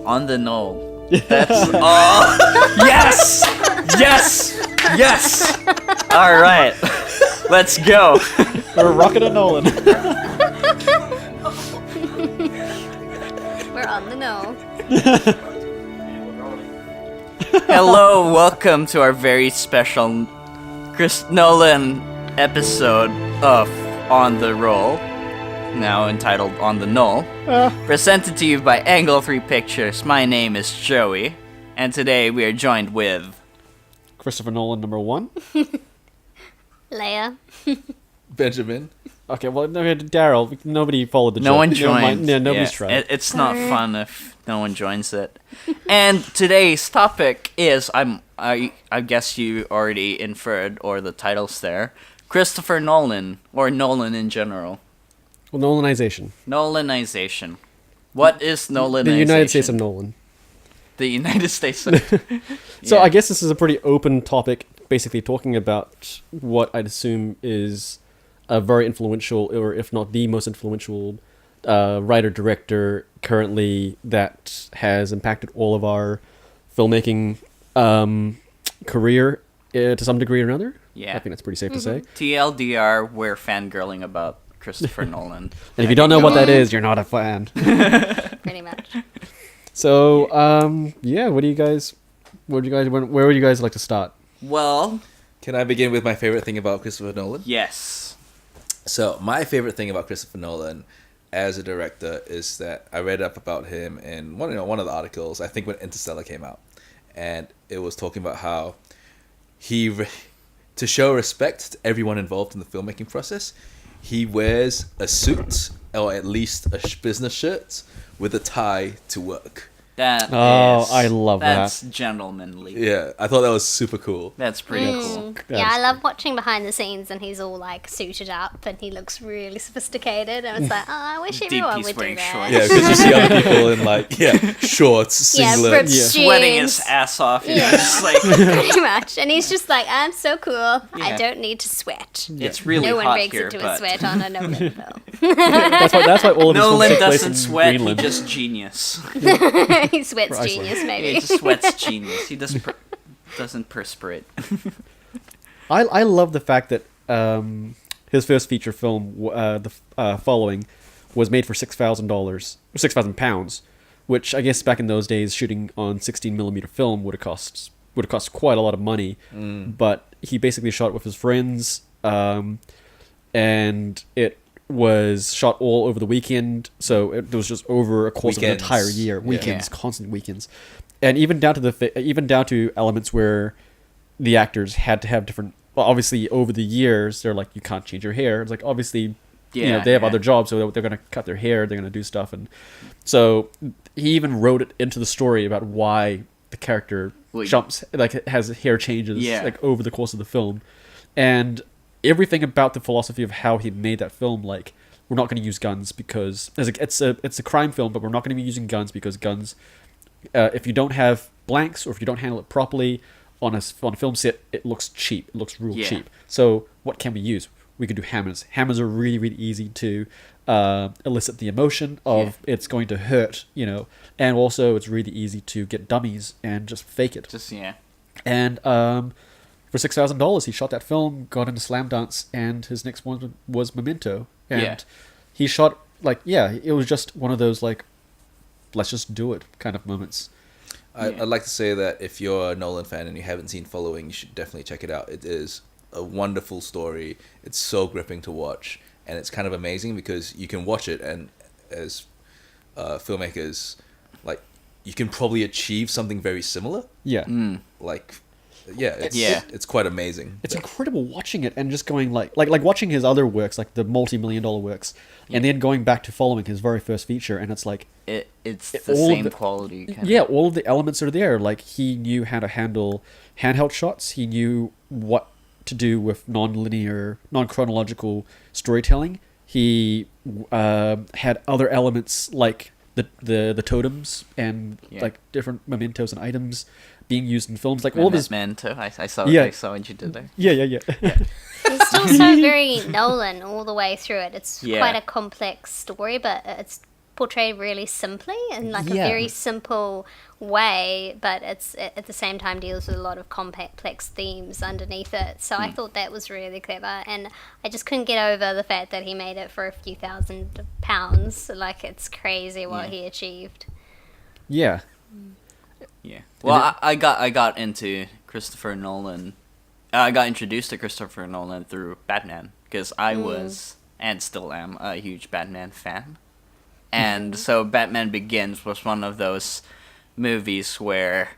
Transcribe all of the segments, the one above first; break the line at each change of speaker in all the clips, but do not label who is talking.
On the knoll. That's all. Yes! Yes! Yes! Alright. Let's go.
We're rocking a Nolan.
We're on the know.
Hello, welcome to our very special Chris Nolan episode of On the Roll, now entitled On the Knoll, presented to you by Angle 3 Pictures. My name is Joey, and today we are joined with...
Christopher Nolan, number 1.
Léah.
Benjamin.
Okay, well, Daryl. Nobody followed the joke.
No one joined.
Yeah, nobody's tried.
It's not fun if no one joins it. And today's topic is, I guess you already inferred, or the title's there, Christopher Nolan, or Nolan in general.
Well, Nolanization.
Nolanization. What is Nolanization?
The United States of Nolan.
The United States of...
So I guess this is a pretty open topic, basically talking about what I'd assume is a very influential, or if not the most influential, writer-director currently that has impacted all of our filmmaking career to some degree or another.
Yeah.
I think that's pretty safe to say.
TLDR, we're fangirling about Christopher Nolan.
And if you don't know what that is, you're not a fan.
Pretty much.
So, yeah, where would you guys like to start?
Well...
Can I begin with my favorite thing about Christopher Nolan?
Yes.
So, my favorite thing about Christopher Nolan as a director is that I read up about him in one of the articles, I think when Interstellar came out. And it was talking about how to show respect to everyone involved in the filmmaking process, he wears a suit, or at least a business shirt, with a tie to work.
I love that.
That's gentlemanly.
Yeah, I thought that was super cool.
That's pretty cool.
Yeah, I love watching behind the scenes and he's all like suited up and he looks really sophisticated and it's like, oh, I wish everyone would do that.
shorts.
Yeah, because you see other people in shorts,
Yeah,
singlets.
ripped
Sweating his
jeans.
ass off.
Yeah.
Just like,
Pretty much. And he's just like, I'm so cool. I
Yeah.
don't need to sweat.
it's really
No one
hot
breaks
here,
into a
but
sweat on a Nolan film.
That's why all of his films
Nolan
take place
doesn't
in
sweat, he
Greenland.
just genius.
He sweats
Precisely.
genius,
He
maybe.
just sweats genius. He doesn't perspirate.
I love the fact that his first feature film, the following, was made for £6,000, which I guess back in those days, shooting on 16mm film would have cost quite a lot of money. But he basically shot it with his friends, and it was shot all over the weekend, so it was just over a course of an entire year. Weekends, constant weekends, and even down to elements where the actors had to have different. Well, obviously, over the years, they're like, you can't change your hair. It's like, obviously, they have other jobs, so they're going to cut their hair, they're going to do stuff. And so he even wrote it into the story about why the character jumps, like, has hair changes, like, over the course of the film. And everything about the philosophy of how he made that film, like, we're not going to use guns because it's a crime film, but we're not going to be using guns because guns, if you don't have blanks or if you don't handle it properly on a film set, it looks cheap. It looks real cheap. So what can we use? We could do hammers. Hammers are really, really easy to elicit the emotion of it's going to hurt, and also it's really easy to get dummies and just fake it. And for $6,000, he shot that film, got into Slamdance, and his next one was Memento. And he shot, it was just one of those, let's just do it kind of moments.
I'd like to say that if you're a Nolan fan and you haven't seen Following, you should definitely check it out. It is a wonderful story. It's so gripping to watch, and it's kind of amazing because you can watch it, and as filmmakers, you can probably achieve something very similar.
Yeah.
It's quite amazing.
It's incredible watching it and just going like watching his other works, like the multi-million-dollar works, and then going back to Following, his very first feature, and it's like
it's the same quality.
All of the elements are there. Like, he knew how to handle handheld shots. He knew what to do with non-linear, non-chronological storytelling. He had other elements like the totems and like different mementos and items being used in films, like all of his
memento. I saw what you did there.
Yeah.
It's still so very Nolan all the way through it. It's quite a complex story, but it's portrayed really simply in like a
Yeah.
very simple way, but it's at the same time deals with a lot of complex themes underneath it. So I thought that was really clever, and I just couldn't get over the fact that he made it for a few £1,000. Like, it's crazy what he achieved.
Yeah.
Yeah. Well, I got into Christopher Nolan. I got introduced to Christopher Nolan through Batman because I was and still am a huge Batman fan. And so Batman Begins was one of those movies where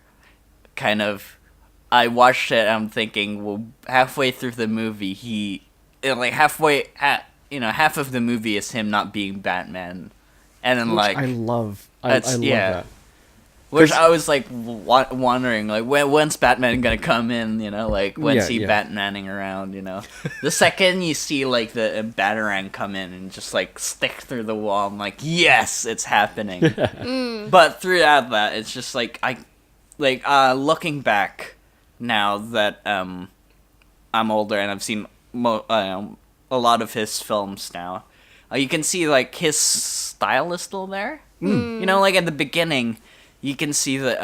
kind of I watched it and I'm thinking, well, halfway through the movie half of the movie is him not being Batman. And then
Which I love that.
Which I was like wondering, like, when's Batman gonna come in? Like, when's he Batmaning around? The second you see like the Batarang come in and just like stick through the wall, I'm like, yes, it's happening. But throughout that, it's just like looking back now that I'm older and I've seen a lot of his films now. You can see like his style is still there. Like at the beginning. You can see the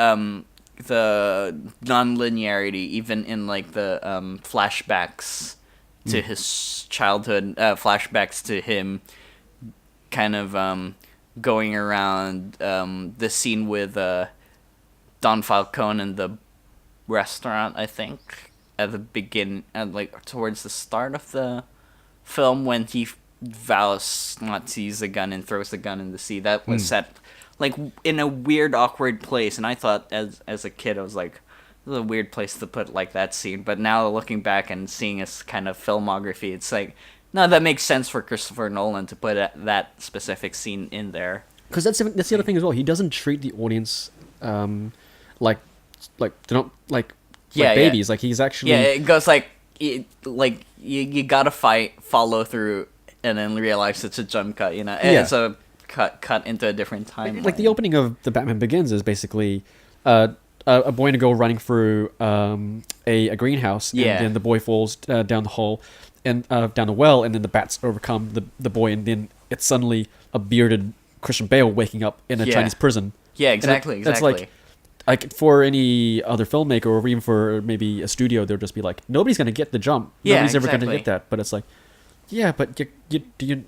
non-linearity even in like the flashbacks to his childhood, flashbacks to him kind of going around the scene with Don Falcone in the restaurant, I think, at the like towards the start of the film when he vows not to use the gun and throws the gun in the sea. That was set like in a weird, awkward place, and I thought as a kid, I was like, this is a weird place to put like that scene. But now looking back and seeing his kind of filmography, it's like, no, that makes sense for Christopher Nolan to put that specific scene in there.
Because that's the other thing as well. He doesn't treat the audience like they're not like babies. Like he's actually
it goes like you gotta follow through, and then realize it's a jump cut. It's a cut into a different timeline.
Like the opening of the Batman Begins is basically a boy and a girl running through a greenhouse, and then the boy falls down the hole and down the well, and then the bats overcome the boy, and then it's suddenly a bearded Christian Bale waking up in a Chinese prison.
Yeah, exactly.
That's like for any other filmmaker or even for maybe a studio, they'll just be like, nobody's gonna get the jump. Nobody's ever gonna get that. But it's like, yeah, but you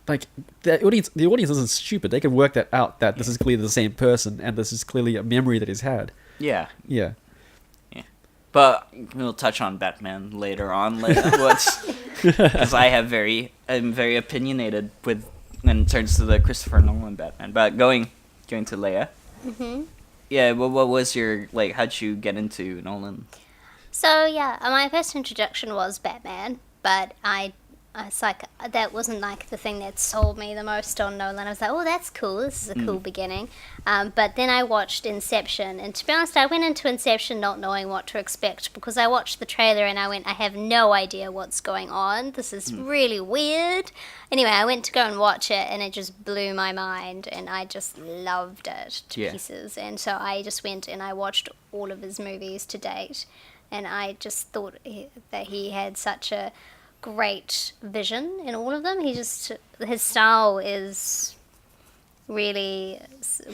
like the audience isn't stupid. They can work that out. That this is clearly the same person, and this is clearly a memory that he's had.
Yeah.
Yeah.
But we'll touch on Batman later on. Because I'm very opinionated when it turns to the Christopher Nolan Batman. But going to Léah. Mm-hmm. Yeah. What was your how'd you get into Nolan?
So yeah, my first introduction was Batman, but it's like that wasn't like the thing that sold me the most on Nolan. I was like, oh, that's cool. This is a cool beginning. But then I watched Inception, and to be honest, I went into Inception not knowing what to expect because I watched the trailer and I have no idea what's going on. This is really weird. Anyway, I went to go and watch it, and it just blew my mind, and I just loved it to pieces. And so I just went and I watched all of his movies to date, and I just thought that he had such a great vision in all of them. His style is really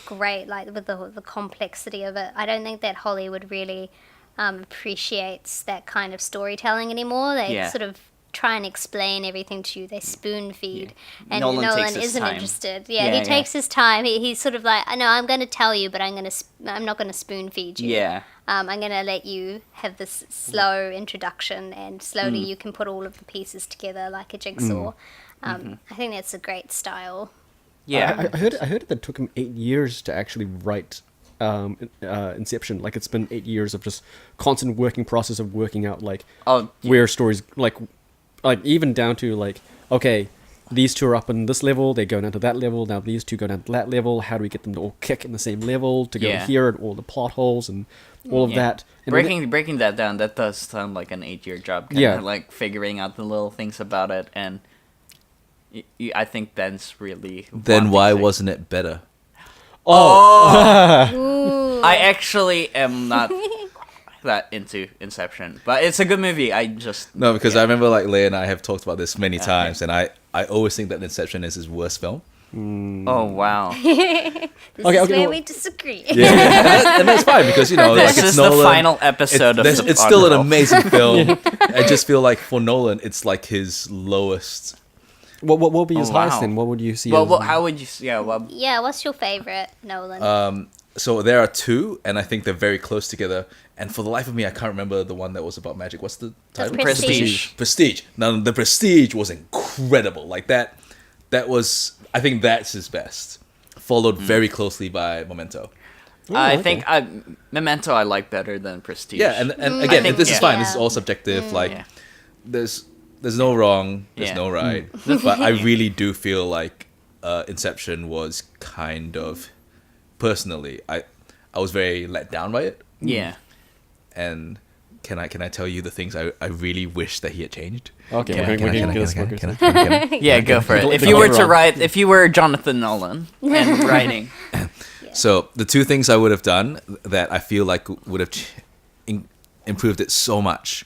great, like with the complexity of it. I don't think that Hollywood really appreciates that kind of storytelling anymore. They sort of try and explain everything to you. They spoon feed, and Nolan isn't interested. He takes his time. He's sort of like, I know I'm going to tell you, but I'm not going to spoon feed you. I'm going to let you have this slow introduction, and slowly you can put all of the pieces together like a jigsaw. I think that's a great style.
Yeah, I heard that it took him 8 years to actually write Inception. Like it's been 8 years of just constant working process of working out where stories like even down to okay, these two are up on this level, they go down to that level, now these two go down to that level, how do we get them to all kick in the same level to go here, and all the plot holes and all of that. And
breaking that down, that does sound like an 8-year job, like figuring out the little things about it, and I think that's really...
Then why wasn't it better?
I actually am not that into Inception, but it's a good movie. I just...
No, because I remember Léah and I have talked about this many times, and I always think that Inception is his worst film.
Oh wow.
This is where we disagree.
Yeah, and that's fine because
This
it's
is
Nolan.
the final episode of
It's still an amazing film. I just feel like for Nolan, it's like his lowest.
What would be his highest
wow.
then? What would you see?
Well,
as,
how would you? Yeah. Well,
Yeah, what's your favorite, Nolan?
So there are two, and I think they're very close together. And for the life of me, I can't remember the one that was about magic. What's the title?
Prestige.
Prestige. Now, The Prestige was incredible. Like that was. I think that's his best. Followed very closely by Memento.
I think Memento I like better than Prestige.
Yeah, and again,
think-
this is
yeah.
fine. This is all subjective. Like,
Yeah.
there's no wrong, there's
Yeah.
no right. But I really do feel like Inception was kind of, personally, I was very let down by it.
Yeah.
And can I tell you the things I really wish that he had changed?
Okay,
Yeah.
we're
Can
going
I-
to
can I-
get
can I-
us
can I- can I- can I-
Yeah, go for it.
Don't-
If
don't
you
get
were
me
to
wrong.
write, if you were Jonathan Nolan and writing,
So the two things I would have done that I feel like would have improved it so much,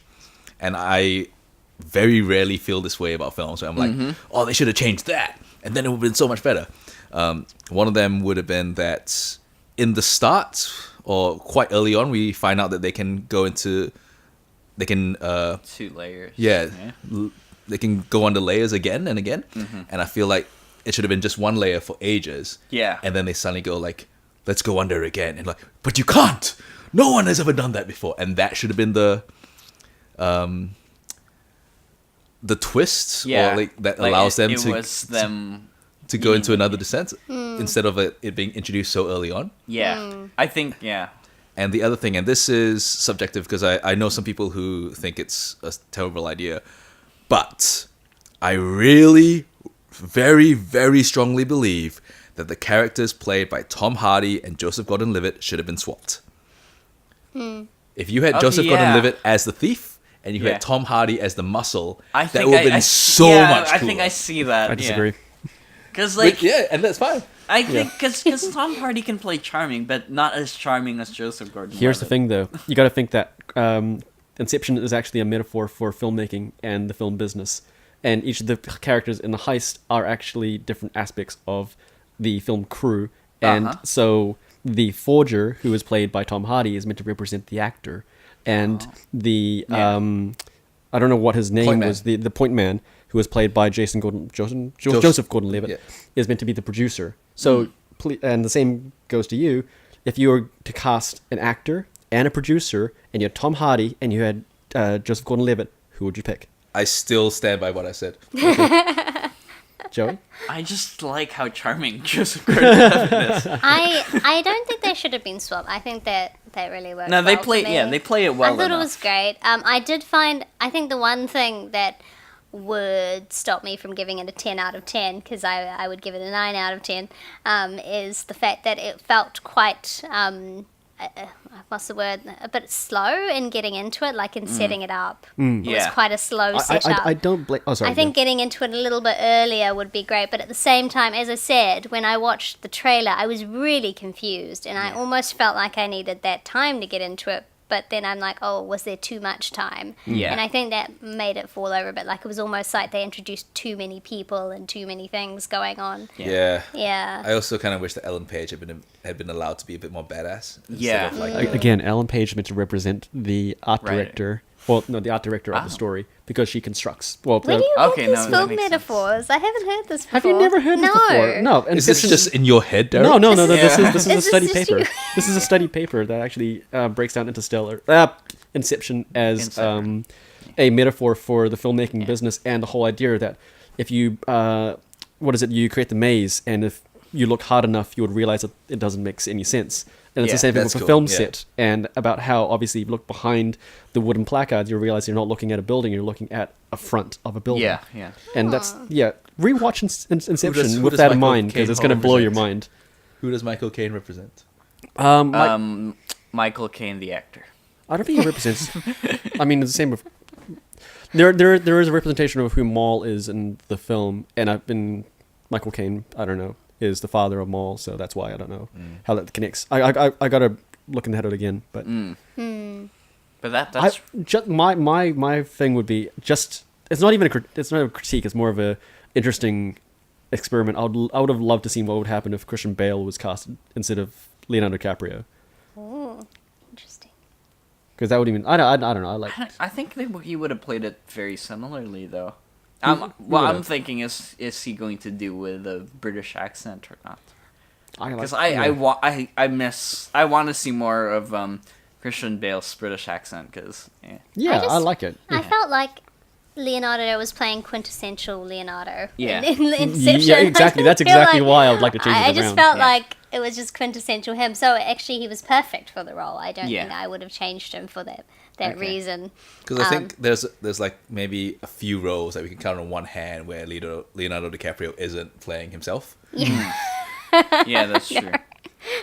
and I very rarely feel this way about films. Where I'm like, oh, they should have changed that, and then it would have been so much better. One of them would have been that in the start or quite early on, we find out that they can go into, they can
2 layers.
they can go under layers again and again, and I feel like it should have been just one layer for ages.
Yeah.
And then they suddenly go like, let's go under again, and like, but you can't. No one has ever done that before, and that should have been the twist,
Yeah.
or like that
Like,
allows them
it
to
was them.
to go into another descent instead of it being introduced so early on.
Yeah. I think. Yeah.
And the other thing, and this is subjective because I know some people who think it's a terrible idea, but I really, very, very strongly believe that the characters played by Tom Hardy and Joseph Gordon-Levitt should have been swapped. If you had
Okay,
Joseph
yeah.
Gordon-Levitt as the thief and you
Yeah.
had Tom Hardy as the muscle,
I
that
think
would have been so much cooler.
I think I see that.
I disagree.
Because like,
Yeah, and that's fine.
I think because Tom Hardy can play charming, but not as charming as Joseph Gordon-Levitt.
Here's the thing, though. You got to think that Inception is actually a metaphor for filmmaking and the film business. And each of the characters in the heist are actually different aspects of the film crew. And so the forger, who is played by Tom Hardy, is meant to represent the actor. And the, I don't know what his name
Point
was,
man.
the point man, who was played by Joseph Gordon-Levitt,
Yeah.
is meant to be the producer. So, and the same goes to you. If you were to cast an actor and a producer, and you had Tom Hardy and you had Joseph Gordon-Levitt, who would you pick?
I still stand by what I said.
Joey?
I just like how charming Joseph Gordon-Levitt is.
I don't think they should have been swapped. I think that really worked.
No, they
well
play.
for me.
Yeah, they play it well
I thought
enough.
it was great. I did find. I think the one thing that would stop me from giving it a 10 out of 10, because I would give it a 9 out of 10, is the fact that it felt quite. What's the word? A bit slow in getting into it, like in setting it up. It was
Yeah.
quite a slow setup.
I don't blame... Oh, sorry.
I think getting into it a little bit earlier would be great, but at the same time, as I said, when I watched the trailer, I was really confused, and I almost felt like I needed that time to get into it. But then I'm like, oh, was there too much time?
Yeah.
And I think that made it fall over a bit. Like it was almost like they introduced too many people and too many things going on.
Yeah.
Yeah.
I also kind of wish that Ellen Page had been allowed to be a bit more badass. Instead
Yeah.
Of like,
Again, Ellen Page is meant to represent the art
Right.
director. Well, no, the art director of the story, because she constructs. Well,
Where do you
Okay,
get
no,
these
that
film
makes sense.
metaphors? I haven't heard this before.
have you never heard this before? No.
is this
Inception-
just in your head, Daryl?
No. This
Yeah.
is a
Is
study
this just
paper.
you?
This is a study paper that actually breaks down Inception as
Inception.
a metaphor for the filmmaking business, and the whole idea that if you you create the maze, and if you look hard enough, you would realize that it doesn't make any sense. And it's
Yeah,
the same thing
that's
with a
cool,
film
yeah.
set, and about how obviously if you look behind the wooden placards, you realize you're not looking at a building, you're looking at a front of a building.
Yeah.
And that's rewatch Inception
who
with
does
that in
Michael
mind, because
Caine
it's going to blow your
represent?
mind.
Who does Michael Caine represent?
Michael Caine, the actor.
I don't think he represents. I mean, it's the same with. There is a representation of who Maul is in the film, and Michael Caine, I don't know, is the father of Maul, so that's why I don't know how that connects. I gotta look into it again, but
But that's
my thing would be just it's not even it's not a critique, it's more of a interesting experiment. I would have loved to see what would happen if Christian Bale was casted instead of Leonardo DiCaprio.
Oh, interesting.
Because that would even I don't know.
I think he would have played it very similarly, though.
He
What I'm
would've.
thinking is he going to do with a British accent or not? Because
yeah.
I want to see more of Christian Bale's British accent. Because
Yeah, I
just-
like it.
I felt like Leonardo was playing quintessential Leonardo.
Yeah.
In Inception.
Yeah, exactly.
I
That's
feel
exactly
like-
why I would like to change
I
it
just
around.
felt
Yeah.
like it was just quintessential him. So actually, he was perfect for the role. I don't
Yeah.
think I would have changed him for that
Okay.
reason.
Because I think there's like maybe a few roles that we can count on one hand where Leonardo DiCaprio isn't playing himself.
yeah, that's true.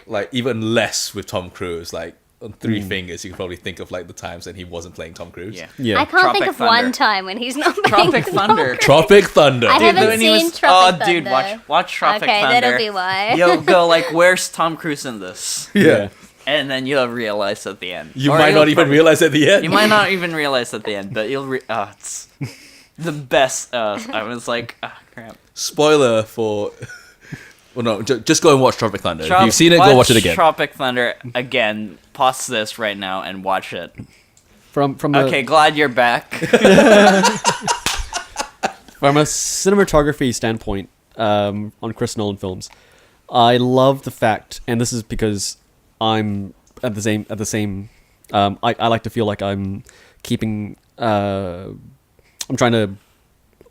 Like even less with Tom Cruise. Like on three fingers, you can probably think of like the times that he wasn't playing Tom Cruise.
Yeah.
Yeah.
I can't
Tropic
think of
Thunder.
one time when he's not playing
Tropic
Tom
Thunder.
Cruise.
Tropic Thunder.
I haven't
when he
seen
was,
Tropic
oh, dude,
Thunder.
watch Tropic
Okay,
Thunder.
that'll be why.
You'll go like, "Where's Tom Cruise in this?"
Yeah.
And then you'll realize at the end.
You
Or
might
you'll
not even
probably-
realize at the end.
You might not even realize at the end, but you'll. It's the best. I was like, crap.
Spoiler for. Well, no, just go and watch Tropic Thunder. If you've seen it, go watch it again.
Tropic Thunder again. Pause this right now and watch it.
From
Okay, glad you're back.
From a cinematography standpoint, on Chris Nolan films, I love the fact, and this is because I'm at the same. I like to feel like I'm keeping. I'm trying to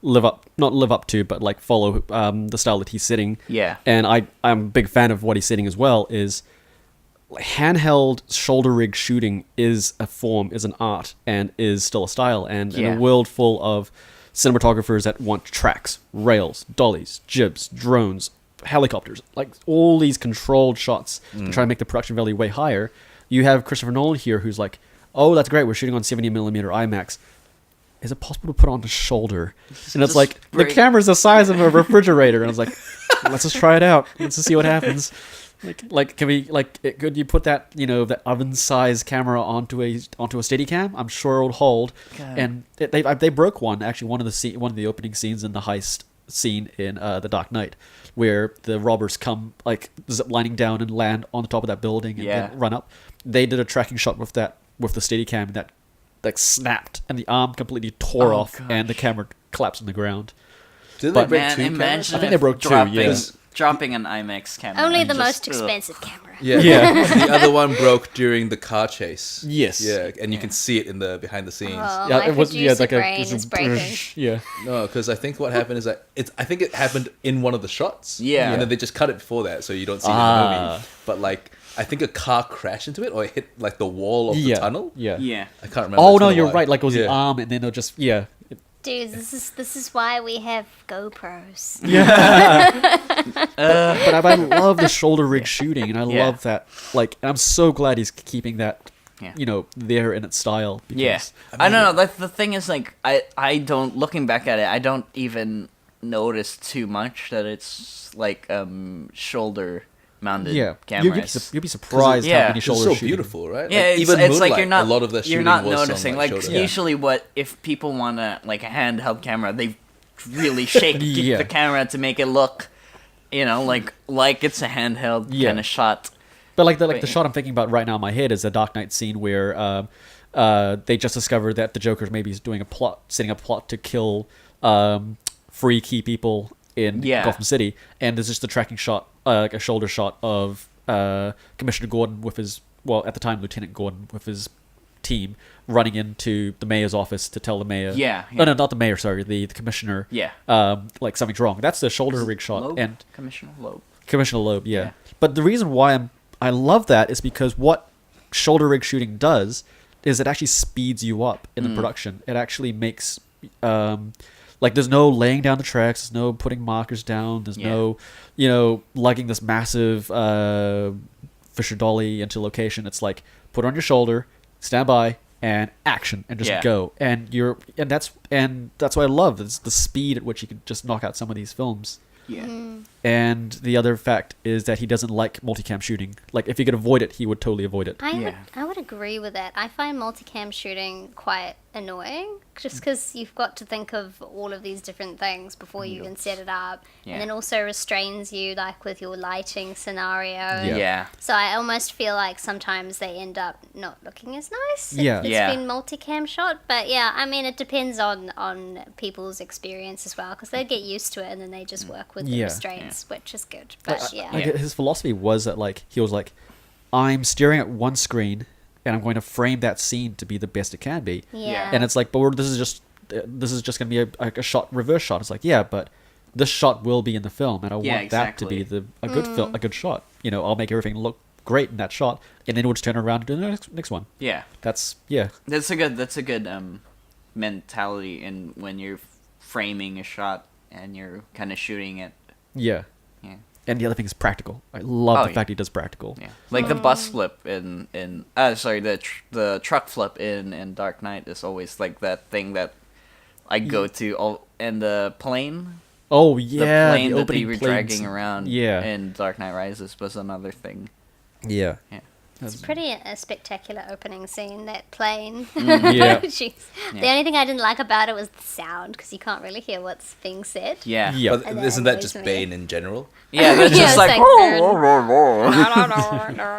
not live up to, but like follow the style that he's sitting.
Yeah.
And I'm a big fan of what he's sitting as well. Is handheld shoulder rig shooting is a form, is an art, and is still a style. And in
Yeah.
a world full of cinematographers that want tracks, rails, dollies, jibs, drones, helicopters, like all these controlled shots to try and make the production value way higher, you have Christopher Nolan here who's like, oh, that's great, we're shooting on 70mm IMAX. Is it possible to put on the shoulder? And it's
just
like,
break-
the camera's the size of a refrigerator. And I was like, let's just try it out. Let's just see what happens. Could you put that, that oven-sized camera onto a Steadicam? I'm sure it would hold.
God.
And they broke one, actually, one of the opening scenes in the heist scene in The Dark Knight, where the robbers come, like, zip lining down and land on the top of that building and
Yeah.
then run up. They did a tracking shot with the Steadicam, and that like snapped, and the arm completely tore
Oh,
off,
gosh.
and the camera collapsed on the ground.
Did
But-
they break
Man,
two cameras?
imagine
I think
if
they broke two,
dropping,
yes.
dropping an IMAX camera.
Only
and
the
just-
most expensive camera.
Yeah.
Yeah.
The other one broke during the car chase.
Yes.
Yeah, and you can see it in the behind the scenes.
Oh, my producer brain is breaking.
Yeah.
No, because I think what happened is that I think it happened in one of the shots.
Yeah.
And then they just cut it before that, so you don't see it in
Ah.
the movie. But like, I think a car crashed into it, or it hit like the wall of the tunnel.
Yeah.
Yeah.
I can't remember.
Oh
It's
no,
been a
you're
while.
right. Like it was the
Yeah.
arm, and then it'll just
Dude, this is why we have GoPros.
But I love the shoulder rig shooting, and I
Yeah.
love that. Like, and I'm so glad he's keeping that,
Yeah.
there in its style. Because,
Yeah. I don't know. Like, the thing is, like, I don't, looking back at it, I don't even notice too much that it's, like, shoulder mounted
Yeah,
cameras.
you'd be surprised
Yeah.
how many
It's
shoulders
so
shooting.
beautiful, right?
Yeah,
Like,
it's
even
like
Moonlight,
you're not
a lot of the
you're
shooting
not
was
noticing.
on,
Like
shoulder.
usually, what if people want to like a handheld camera, they really shake
Yeah.
the camera to make it look, like it's a handheld
Yeah.
kind of shot.
But like the
Wait.
shot I'm thinking about right now in my head is the Dark Knight scene where they just discovered that the Joker's maybe doing setting up a plot to kill three key people in Gotham City, and there's just a tracking shot, like a shoulder shot of Commissioner Gordon with his, at the time Lieutenant Gordon with his team running into the mayor's office to tell the mayor.
Yeah.
No, not the mayor. Sorry, the commissioner.
Yeah.
Like something's wrong. That's the shoulder rig shot,
Loeb?
and
Commissioner Loeb.
Commissioner Loeb, yeah.
Yeah.
But the reason why I love that is because what shoulder rig shooting does is it actually speeds you up in the production. It actually makes like there's no laying down the tracks, there's no putting markers down, there's no lugging this massive Fisher dolly into location. It's like put it on your shoulder, stand by, and action, and just go. And that's what I love. It's the speed at which you can just knock out some of these films.
Yeah.
And the other fact is that he doesn't like multicam shooting. Like, if he could avoid it, he would totally avoid it.
I would agree with that. I find multicam shooting quite annoying, just because you've got to think of all of these different things before you even set it up, and then also restrains you, like with your lighting scenario.
Yeah.
So I almost feel like sometimes they end up not looking as nice.
Yeah.
If it's been multicam shot, but yeah, I mean it depends on people's experience as well, because they get used to it and then they just work with the restraints, which is good. But
His philosophy was that like he was like, I'm staring at one screen and I'm going to frame that scene to be the best it can be.
Yeah.
And it's like, but this is just going to be a shot, reverse shot. It's like, yeah, but this shot will be in the film, and I want that to be a good film, a good shot. You know, I'll make everything look great in that shot, and then we'll just turn around and do the next one.
Yeah.
That's
a good mentality in when you're framing a shot and you're kind of shooting it.
Yeah.
Yeah.
And the other thing is practical. I love the fact he does practical.
Yeah, like the bus flip the truck flip in Dark Knight is always like that thing that I go to. And the plane.
Oh yeah,
the plane
the
that they were
planes.
dragging around.
Yeah.
In Dark Knight Rises was another thing.
Yeah.
Yeah.
It's pretty a spectacular opening scene, that plane.
Yeah.
The only thing I didn't like about it was the sound, because you can't really hear what's being said.
Yeah.
Yeah.
But isn't that just Bane in general?
Yeah, that's
Yeah,
just
it's
like.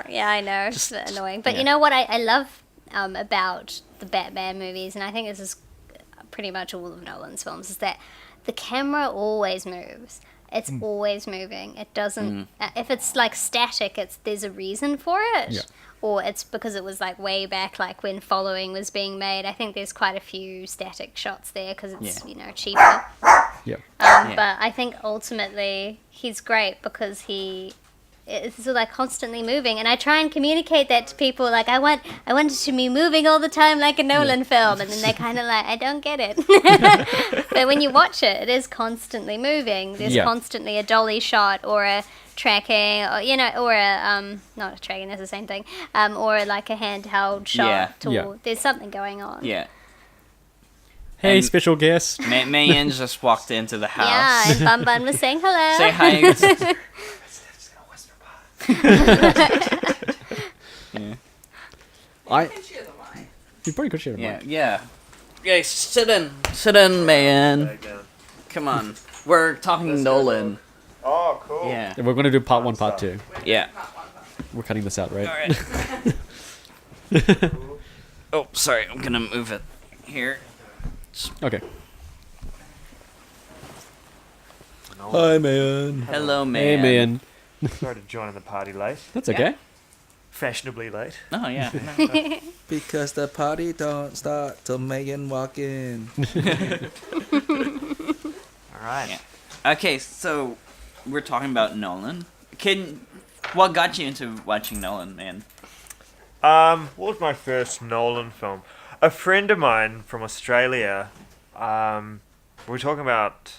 Yeah, I know. It's annoying. But you know what I love about the Batman movies, and I think this is pretty much all of Nolan's films, is that the camera always moves. It's always moving. It doesn't. If it's like static, there's a reason for it, or it's because it was like way back, like when Following was being made. I think there's quite a few static shots there because it's cheaper.
Yeah.
But I think ultimately he's great because it's like constantly moving, and I try and communicate that to people. Like I want it to be moving all the time, like a Nolan film, and then they're kind of like, I don't get it. But when you watch it, it is constantly moving. There's constantly a dolly shot or a tracking, or or a not a tracking. That's the same thing. Or like a handheld shot. There's something going on.
Yeah.
Hey,
And
special guest.
Mayan just walked into the house.
Yeah, and Bun Bun was saying hello.
Say hi.
You probably could share the mic.
Yeah. Okay, sit in, man. Come on, we're talking Nolan.
Oh, cool.
Yeah.
And we're going to do part 1, part 2.
Yeah.
We're cutting this out, right?
All right. Oh, sorry. I'm gonna move it here.
Okay.
Hi, man.
Hello, man.
Hey, man.
Sorry to join the party late.
That's okay.
Fashionably late.
Oh yeah.
Because the party don't start till Megan walk in.
All right.
Yeah. Okay, so we're talking about Nolan. What got you into watching Nolan, man?
What was my first Nolan film? A friend of mine from Australia, we were talking about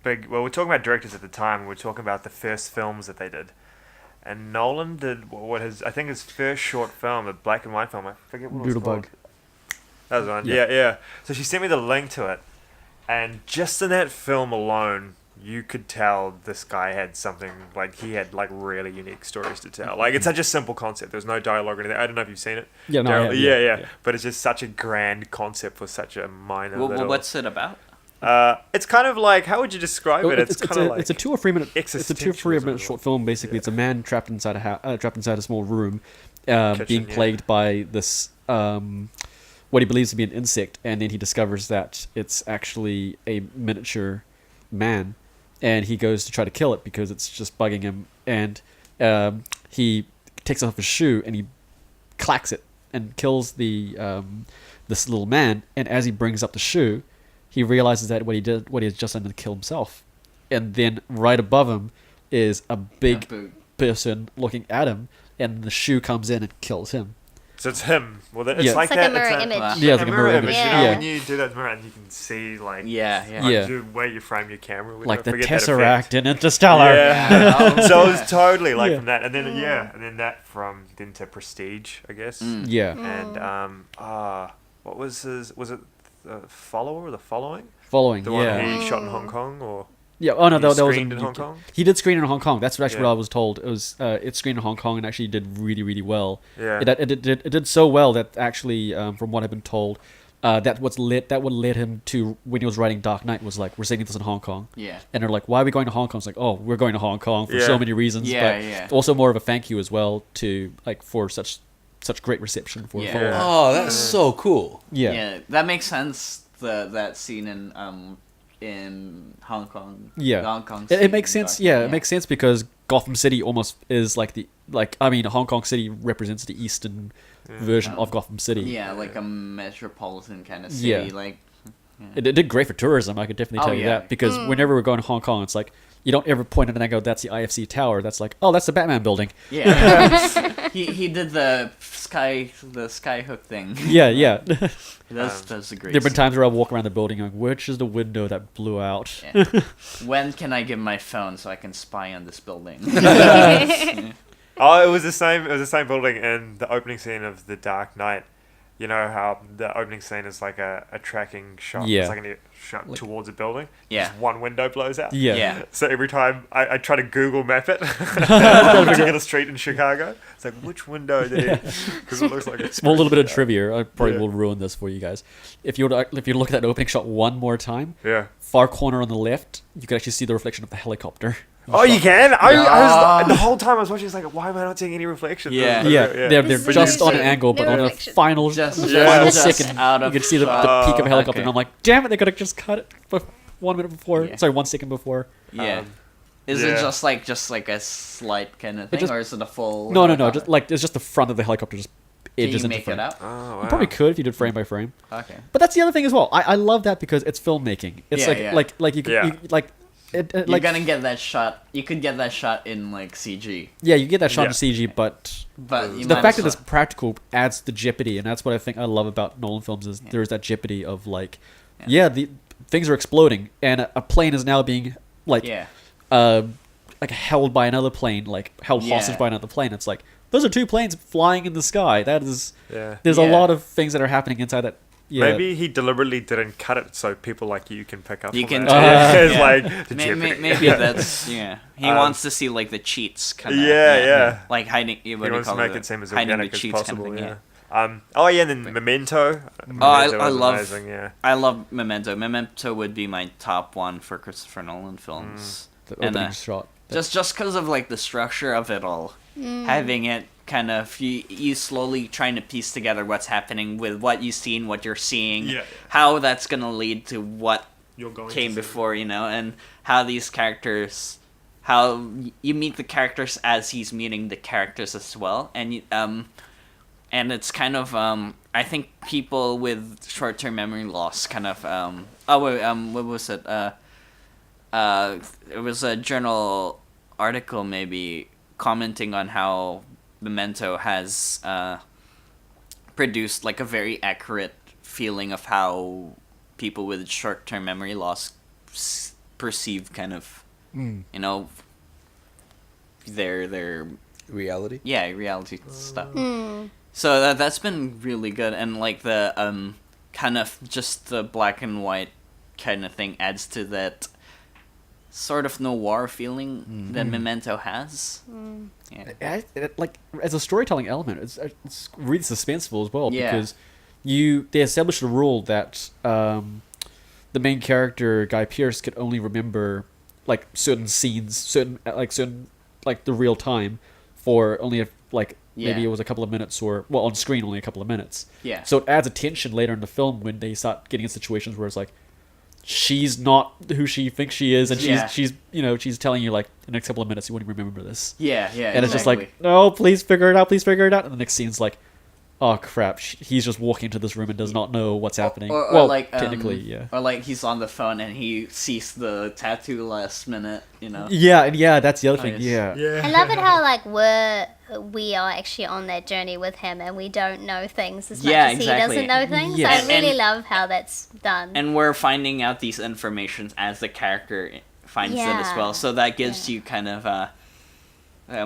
we're talking about directors at the time. We were talking about the first films that they did. And Nolan did I think his first short film, a black and white film. I forget what it was called. That was one. Yeah. So she sent me the link to it. And just in that film alone, you could tell this guy had something, like he had like really unique stories to tell. Like it's such a simple concept. There's no dialogue or anything. I don't know if you've seen it.
Yeah, no, yeah.
But it's just such a grand concept for such a minor little...
What's it about?
It's kind of like, how would you describe it? It's kind of like...
It's a 2 or 3 minute... It's a 2 or 3 minute
existentialism.
short film, basically. It's a man trapped inside a small room,
Kitchen,
being plagued by this... what he believes to be an insect, and then he discovers that it's actually a miniature man, and he goes to try to kill it because it's just bugging him, and he takes off his shoe and he clacks it and kills this little man, and as he brings up the shoe, he realizes that what he has just done to kill himself, and then right above him is a big person looking at him, and the shoe comes in and kills him.
So it's him. Well, it's
Yeah.
like
It's like
that.
a mirror image.
Yeah, it's like a mirror image.
You know,
Yeah.
when you do that mirror and you can see like
Yeah.
Yeah.
the way you frame your camera.
Like the
Forget that
Tesseract
effect.
in Interstellar.
Yeah. So it was totally like
Yeah.
from that, and then that from then to Prestige, I guess.
Yeah.
And what was his? Was it the Follower or the Following?
Following.
The one
Yeah.
he shot in Hong Kong, or
Yeah. Oh no,
he
that was
screened in Hong Kong.
He did screen in Hong Kong. That's actually
Yeah.
what I was told. It was it screened in Hong Kong and actually did really, really well.
Yeah.
It did so well that actually, from what I've been told, that what led him to when he was writing Dark Knight was like, we're setting this in Hong Kong.
Yeah.
And they're like, why are we going to Hong Kong? It's like, oh, we're going to Hong Kong for
Yeah.
so many reasons.
Yeah,
but
yeah.
also more of a thank you as well to like for such great reception for
Yeah.
for-
Yeah.
Oh, that's so cool.
Yeah.
That makes sense. That scene in Hong Kong.
Yeah.
The Hong Kong
It
scene
makes
in
sense.
Dark
Yeah,
Knight,
it makes sense because Gotham City almost is like Hong Kong City represents the eastern version of Gotham City.
Yeah, like a metropolitan kind of city.
Yeah.
Like,
It did great for tourism. I could definitely
Oh,
tell you
yeah.
that because whenever we're going to Hong Kong, it's like you don't ever point at it and go, "That's the IFC Tower." That's like, "Oh, that's the Batman building."
yeah. he did the sky hook thing.
Yeah, yeah.
That's a great.
There've been
scene.
times where I walk around the building going, "Which is the window that blew out?"
Yeah. When can I get my phone so I can spy on this building?
Oh, it was the same. It was the same building in the opening scene of The Dark Knight. You know how the opening scene is like a tracking shot.
Yeah.
It's like a shot towards a building.
Yeah.
Just one window blows out.
Yeah.
Yeah.
So every time I try to Google map it, a particular street in Chicago, it's like, which window did it? Because it looks like it's
Small little bit of trivia. I probably
Yeah.
will ruin this for you guys. If you look at that opening shot one more time,
Yeah.
far corner on the left, you can actually see the reflection of the helicopter.
Oh, you can? I
Yeah.
was, the whole time I was watching, it's like, why am I not seeing any reflection?
Yeah.
Yeah, they're
This is
just on an
no
angle, but on a
reflection.
final
Just
final
just
second,
out
you
of
can see the
shot.
peak of a helicopter,
Okay.
and I'm like, damn it, they could have just cut it for 1 minute before.
Yeah.
Sorry, 1 second before.
Yeah.
Um,
Is
yeah.
it just like a slight kind of thing,
just-
or is it a full?
No,
helicopter?
just like it's just the front of the helicopter just
Can
edges
you
into
make
frame.
it out?
Oh, wow.
You probably could if you did frame by frame.
Okay.
But that's the other thing as well. I love that because it's filmmaking. It's
Yeah,
like
yeah.
like you could
Yeah.
you, like.
You're
Like
gonna get that shot. You could get that shot in like CG,
yeah, you get that shot
Yeah.
in CG, but
but you
the
might
fact
as
that it's
well-
practical adds the jeopardy, and that's what I think I love about Nolan films is there is that jeopardy of like,
Yeah.
the things are exploding, and a plane is now being like,
yeah,
like held by another plane, like held
Yeah.
hostage by another plane. It's like those are two planes flying in the sky. That is,
Yeah.
there's a
Yeah.
lot of things that are happening inside that. Yeah.
Maybe he deliberately didn't cut it so people like you can pick up
You
on
can
that.
too.
It's
Yeah.
like the jeopardy.
maybe that's yeah. He wants to see like the cheats kind of.
Yeah.
Like hiding. What
He
do you
wants to
call
make it seem as
hiding
organic
the
as
cheats kind of
possible.
thing,
Yeah. Oh yeah, and then Memento.
I
Memento was
love-
amazing, yeah.
I love Memento. Memento would be my top one for Christopher Nolan films.
the
and,
opening shot.
Just because of like the structure of it all, having it kind of you slowly trying to piece together what's happening with what you've seen, what you're seeing,
Yeah.
how that's gonna lead to what
You're going
came
to see.
before, and how these characters, how you meet the characters as he's meeting the characters as well, and it's kind of I think people with short-term memory loss kind of what was it it was a journal article maybe commenting on how Memento has produced like a very accurate feeling of how people with short-term memory loss perceive kind of their
Reality.
reality stuff. So that's been really good, and like the kind of just the black and white kind of thing adds to that sort of noir feeling that Memento has. Yeah.
Like as a storytelling element, it's really suspenseful as well
Yeah.
because they established a rule that the main character Guy Pearce could only remember like certain scenes, certain the real time for only maybe
Yeah.
it was a couple of minutes or on screen only a couple of minutes.
Yeah.
So it adds a tension later in the film when they start getting in situations where it's like she's not who she thinks she is, and
Yeah.
she's telling you like the next couple of minutes you won't even remember this.
Yeah,
And it's just like, no, please figure it out, please figure it out. And the next scene's like, oh crap, he's just walking into this room and does not know what's happening.
Or
well,
like
technically, yeah.
Or like he's on the phone and he sees the tattoo last minute,
Yeah, that's the other thing.
yes.
Yeah.
I love it how like we are actually on that journey with him and we don't know things as much
Yeah,
as
exactly.
he doesn't know things.
Yes.
I really
And-
love how that's done.
And we're finding out these informations as the character finds it as
Yeah.
well. So that gives
Yeah.
you kind of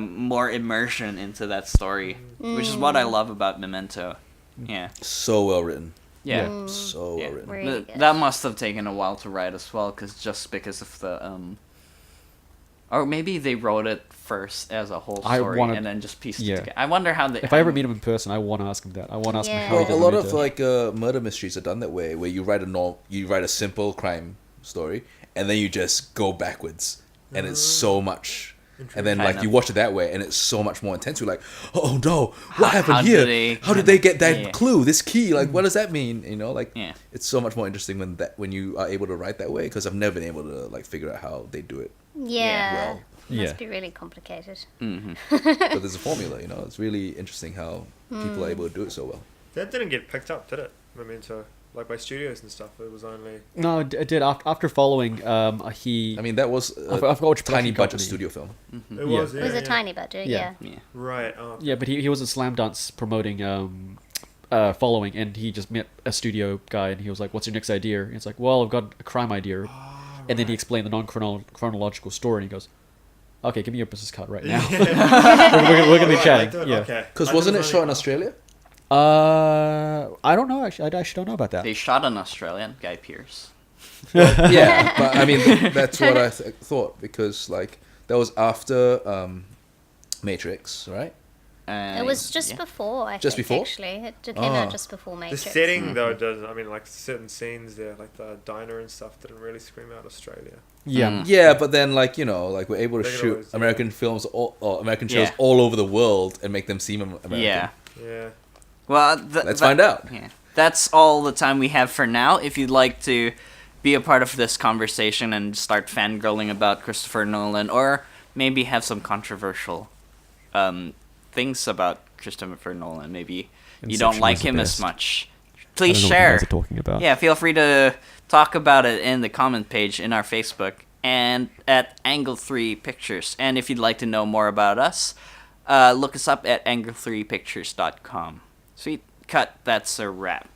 more immersion into that story, which is what I love about Memento. Yeah.
So well written.
Yeah.
So
Yeah.
well written.
Really?
Th-
Mm. good.
that must have taken a while to write as well, because of the kind of the structure of it all. Yeah.
Mm.
Yeah.
Really good.
That must have taken a while to write as well, because just because of the Or maybe they wrote it first as a whole story and then just pieced it together. I wonder how they...
If I ever meet him in person, I want to ask him that. I want to ask him how he did
a lot of like murder mysteries are done that way, where you write a simple crime story, and then you just go backwards, and it's so much... And then, like, you watch it that way, and it's so much more intense. You're like, oh no, what happened here? How did they get that clue, this key? Like, what does that mean? You know, like, it's so much more interesting when you are able to write that way, because I've never been able to, like, figure out how they do it.
Well. It must be really complicated.
But there's a formula, you know. It's really interesting how people are able to do it so well.
That didn't get picked up, did it? I mean, so... Like by studios and stuff, it was only...
No, it did. After following, he...
I mean, that was
I forgot which
tiny budget
company.
studio film.
It was,
It was a tiny budget, yeah.
Right.
Yeah, but he was at Slam Dance promoting following, and he just met a studio guy, and he was like, "What's your next idea?" And it's like, "Well, I've got a crime idea," and then he explained the non-chronological story, and he goes, "Okay, give me your business card right now. we're gonna be chatting." Yeah,
because wasn't it shot in Australia?
I don't know. Actually, I actually don't know about that.
They shot an Australian, Guy Pearce.
Yeah, but I mean, that's what I thought, because like that was after Matrix, right?
It was just before, I
just
think,
before?
actually. It came out just before Matrix.
The setting, though, does... I mean, like, certain scenes there, like the diner and stuff, didn't really scream out Australia.
Yeah.
Yeah, but then, like, you know, like, we're able to shoot American films or American shows all over the world and make them seem American.
Yeah.
Yeah.
Well,
let's find out.
Yeah. That's all the time we have for now. If you'd like to be a part of this conversation and start fangirling about Christopher Nolan, or maybe have some controversial things about Christopher Nolan, maybe you don't like him as much, please share.
What you guys are talking about.
Yeah, feel free to talk about it in the comment page in our Facebook and at Angle 3 Pictures. And if you'd like to know more about us, look us up at angle3pictures.com. Sweet cut, that's a wrap.